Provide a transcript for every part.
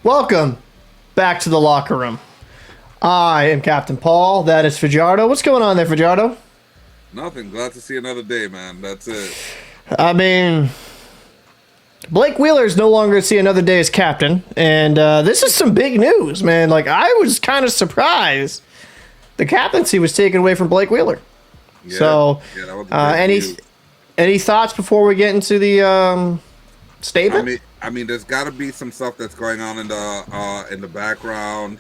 Welcome back to the locker room. I am Captain Paul. That is Fajardo. What's going on there, Fajardo? Nothing. Glad to see another day, man. That's it. I mean, Blake Wheeler is no longer see another day as captain, and this is some big news, man. Like, I was kind of surprised the captaincy was taken away from Blake Wheeler. Yeah, So, that was the big news. any thoughts before we get into the statement? I mean, there's got to be some stuff that's going on in the background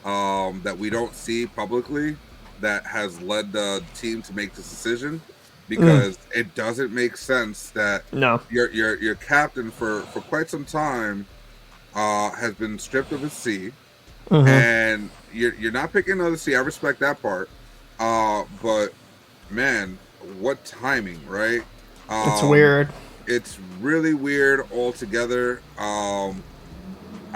that we don't see publicly that has led the team to make this decision, because it doesn't make sense that your captain for quite some time has been stripped of his C, and you're not picking another C. I respect that part, but man, what timing, right? It's weird. It's really weird altogether. I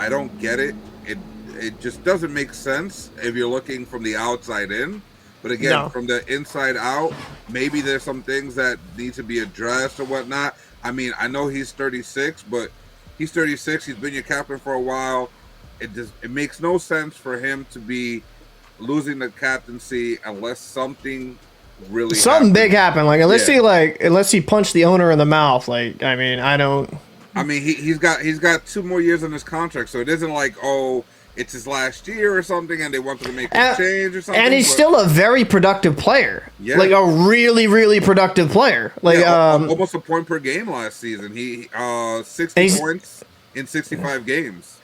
don't get it. It just doesn't make sense if you're looking from the outside in. But again, from the inside out, maybe there's some things that need to be addressed or whatnot. I mean, I know he's 36, but he's 36. He's been your captain for a while. It makes no sense for him to be losing the captaincy unless something really big happened. Like unless he punched the owner in the mouth. Like, I mean, I don't. I mean, he's got 2 more years on his contract, so it isn't like, oh, it's his last year or something, and they wanted to make a change or something. And he's still a very productive player. Yeah. Like a really, really productive player. Like almost a point per game last season. He 60 points in 65 games.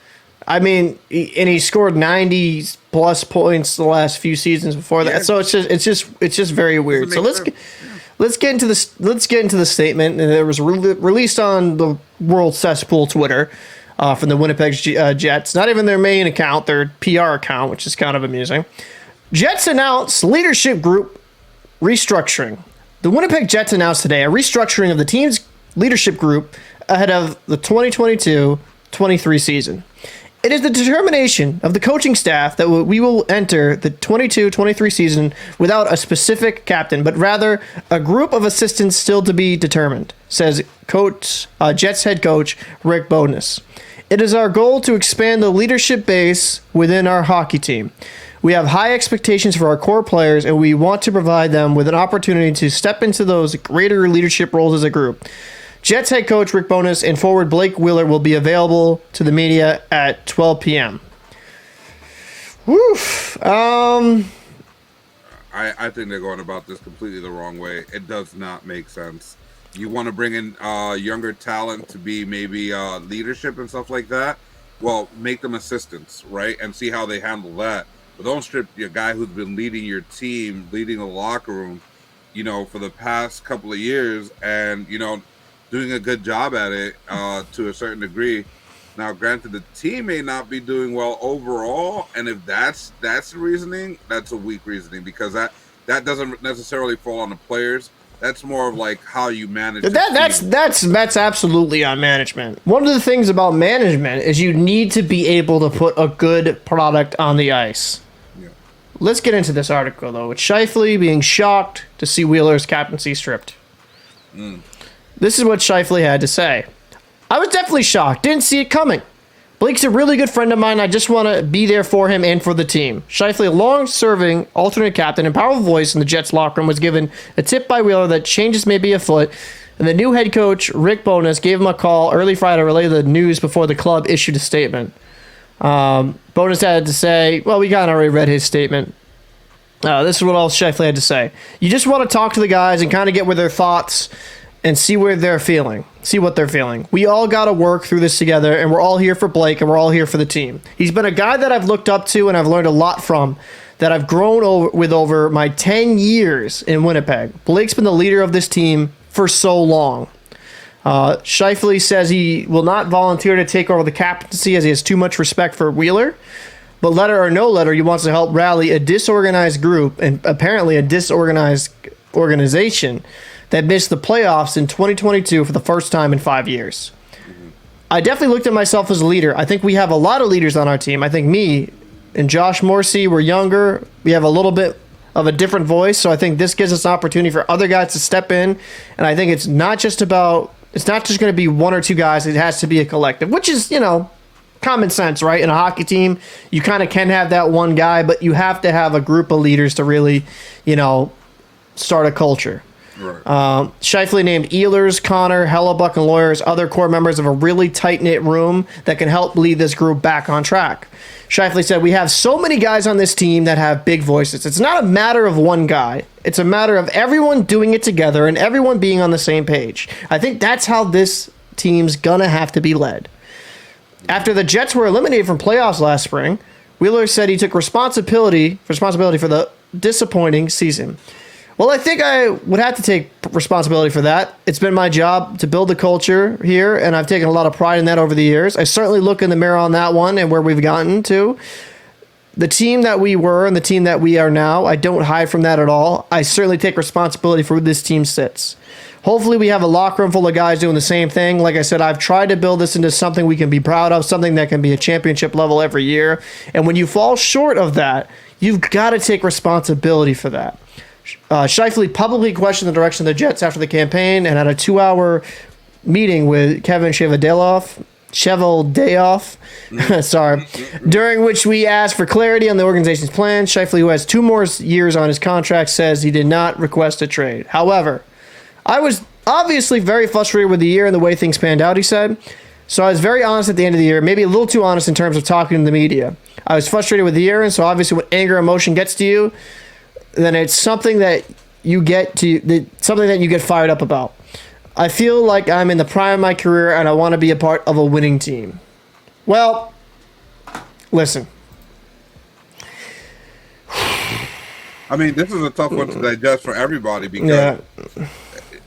I mean, he scored 90 plus points the last few seasons before that. Yeah. So it's just very weird. So let's get into the statement that was released on the World Cesspool Twitter from the Winnipeg Jets. Not even their main account, their PR account, which is kind of amusing. Jets announced leadership group restructuring. The Winnipeg Jets announced today a restructuring of the team's leadership group ahead of the 2022-23 season. It is the determination of the coaching staff that we will enter the 22-23 season without a specific captain, but rather a group of assistants still to be determined, says Jets head coach Rick Bowness. It is our goal to expand the leadership base within our hockey team. We have high expectations for our core players, and we want to provide them with an opportunity to step into those greater leadership roles as a group. Jets head coach Rick Bowness and forward Blake Wheeler will be available to the media at 12 p.m. Woof. I think they're going about this completely the wrong way. It does not make sense. You want to bring in younger talent to be maybe leadership and stuff like that? Well, make them assistants, right? And see how they handle that. But don't strip your guy who's been leading your team, leading the locker room, for the past couple of years, and, doing a good job at it to a certain degree. Now, granted, the team may not be doing well overall, and if that's the reasoning, that's a weak reasoning, because that doesn't necessarily fall on the players. That's more of like how you manage. That's absolutely on management. One of the things about management is you need to be able to put a good product on the ice. Yeah. Let's get into this article though. With Scheifele being shocked to see Wheeler's captaincy stripped. This is what Scheifele had to say. I was definitely shocked. Didn't see it coming. Blake's a really good friend of mine. I just want to be there for him and for the team. Scheifele, a long-serving alternate captain and powerful voice in the Jets locker room, was given a tip by Wheeler that changes may be afoot, and the new head coach, Rick Bowness, gave him a call early Friday to relay the news before the club issued a statement. Bowness had to say, well, we kind of already read his statement. This is what else Scheifele had to say. You just want to talk to the guys and kind of get where their thoughts and see what they're feeling. We all got to work through this together, and we're all here for Blake, and we're all here for the team. He's been a guy that I've looked up to and I've learned a lot from, that I've grown over my 10 years in Winnipeg. Blake's been the leader of this team for so long. Scheifele says he will not volunteer to take over the captaincy as he has too much respect for Wheeler, but letter or no letter, he wants to help rally a disorganized group and apparently a disorganized organization that missed the playoffs in 2022 for the first time in 5 years. I definitely looked at myself as a leader. I think we have a lot of leaders on our team. I think me and Josh Morrissey, we're younger. We have a little bit of a different voice, so I think this gives us an opportunity for other guys to step in. And I think it's not just going to be one or two guys. It has to be a collective, which is, kind common sense, right? In a hockey team, you kind of can have that one guy, but you have to have a group of leaders to really, start a culture. Right. Scheifele named Ehlers, Connor, Hellebuck, and Lawyers other core members of a really tight-knit room that can help lead this group back on track. Scheifele said, we have so many guys on this team that have big voices. It's not a matter of one guy. It's a matter of everyone doing it together and everyone being on the same page. I think that's how this team's going to have to be led. After the Jets were eliminated from playoffs last spring, Wheeler said he took responsibility for the disappointing season. Well, I think I would have to take responsibility for that. It's been my job to build the culture here, and I've taken a lot of pride in that over the years. I certainly look in the mirror on that one and where we've gotten to. The team that we were and the team that we are now, I don't hide from that at all. I certainly take responsibility for where this team sits. Hopefully we have a locker room full of guys doing the same thing. Like I said, I've tried to build this into something we can be proud of, something that can be a championship level every year. And when you fall short of that, you've got to take responsibility for that. Scheifele publicly questioned the direction of the Jets after the campaign and had a 2-hour meeting with Kevin Cheveldayoff, sorry, during which we asked for clarity on the organization's plans. Scheifele, who has 2 more years on his contract, says he did not request a trade. However, I was obviously very frustrated with the year and the way things panned out, he said. So I was very honest at the end of the year, maybe a little too honest in terms of talking to the media. I was frustrated with the year, and so obviously when anger and emotion gets to you, then it's something that you get fired up about. I feel like I'm in the prime of my career and I want to be a part of a winning team. Well, listen. I mean, this is a tough one to digest for everybody because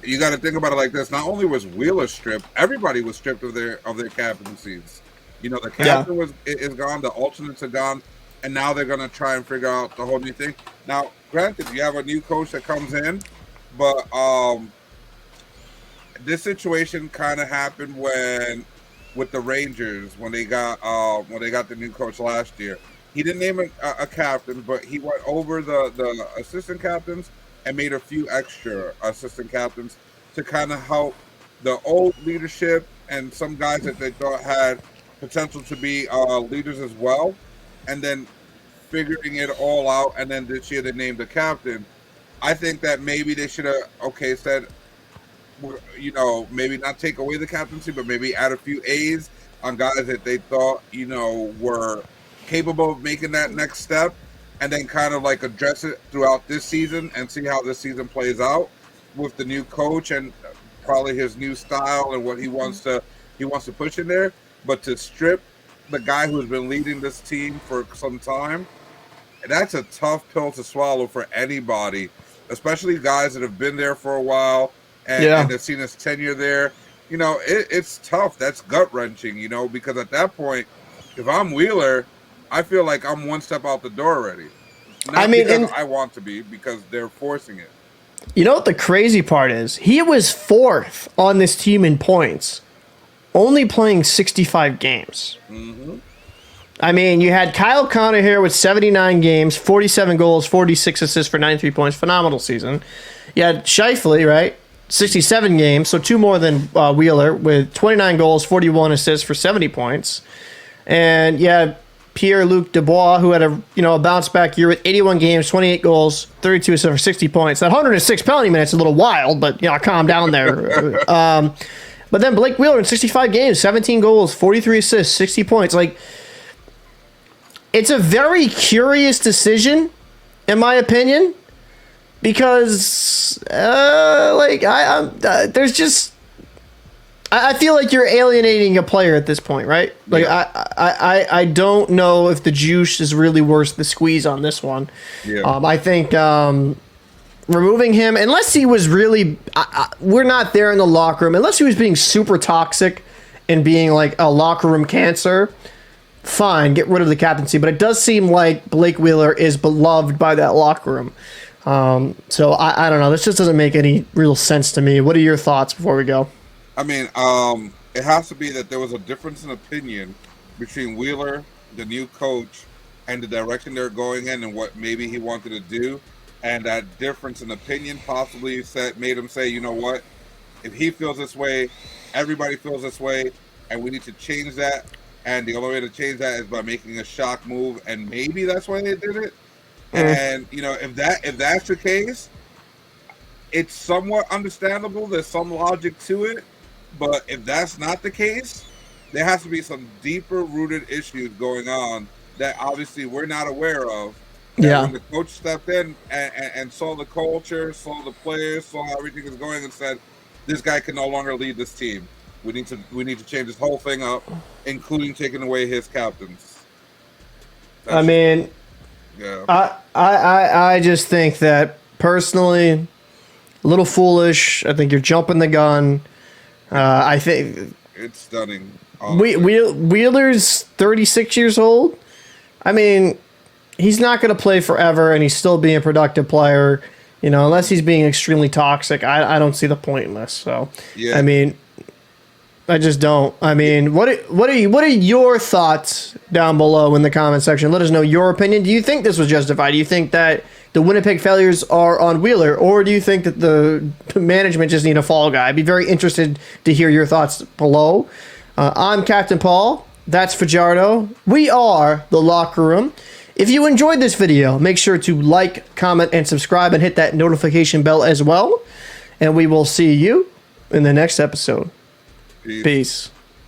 you got to think about it like this. Not only was Wheeler stripped, everybody was stripped of their captaincies. The captain is gone, the alternates are gone, and now they're going to try and figure out the whole new thing. Now, granted, you have a new coach that comes in, but this situation kind of happened with the Rangers when they got the new coach last year. He didn't name a captain, but he went over the assistant captains and made a few extra assistant captains to kind of help the old leadership and some guys that they thought had potential to be leaders as well. And then figuring it all out, and then this year they named a captain. I think that maybe they should have said, maybe not take away the captaincy, but maybe add a few A's on guys that they thought were capable of making that next step, and then kind of like address it throughout this season and see how this season plays out with the new coach and probably his new style and what he wants to push in there. But to strip the guy who's been leading this team for some time, that's a tough pill to swallow for anybody, especially guys that have been there for a while and have seen his tenure there. It's tough. That's gut-wrenching, because at that point, if I'm Wheeler, I feel like I'm one step out the door already. Not because I want to be, because they're forcing it. You know what the crazy part is? He was 4th on this team in points, only playing 65 games. Mm-hmm. I mean, you had Kyle Connor here with 79 games, 47 goals, 46 assists for 93 points. Phenomenal season. You had Scheifele, right? 67 games, so 2 more than Wheeler with 29 goals, 41 assists for 70 points. And you had Pierre-Luc Dubois, who had a bounce back year with 81 games, 28 goals, 32 assists for 60 points. That 106 penalty minutes is a little wild, but calm down there. But then Blake Wheeler in 65 games, 17 goals, 43 assists, 60 points. It's a very curious decision, in my opinion, because I feel like you're alienating a player at this point, right? I don't know if the juice is really worth the squeeze on this one. Yeah. I think removing him, unless he was really, we're not there in the locker room, unless he was being super toxic and being like a locker room cancer. Fine, get rid of the captaincy, but it does seem like Blake Wheeler is beloved by that locker room. So I don't know. This just doesn't make any real sense to me. What are your thoughts before we go? I mean, it has to be that there was a difference in opinion between Wheeler, the new coach, and the direction they're going in and what maybe he wanted to do. And that difference in opinion possibly made him say, you know what, if he feels this way, everybody feels this way, and we need to change that. and the only way to change that is by making a shock move, and maybe that's why they did it. And if that's the case, it's somewhat understandable. There's some logic to it, but if that's not the case, there has to be some deeper rooted issues going on that obviously we're not aware of. Yeah. When the coach stepped in and saw the culture, saw the players, saw how everything is going, and said, "This guy can no longer lead this team. We need to change this whole thing up, including taking away his captains." Yeah. I just think that personally, a little foolish. I think you're jumping the gun. I think it's stunning. Wheeler's 36 years old. I mean, he's not going to play forever, and he's still being a productive player. Unless he's being extremely toxic, I don't see the point in this. So, yeah. I mean, I just don't. I mean, what are your thoughts down below in the comment section? Let us know your opinion. Do you think this was justified? Do you think that the Winnipeg failures are on Wheeler, or do you think that the management just need a fall guy? I'd be very interested to hear your thoughts below. I'm Captain Paul. That's Fajardo. We are The Locker Room. If you enjoyed this video, make sure to like, comment, and subscribe, and hit that notification bell as well. And we will see you in the next episode. Peace.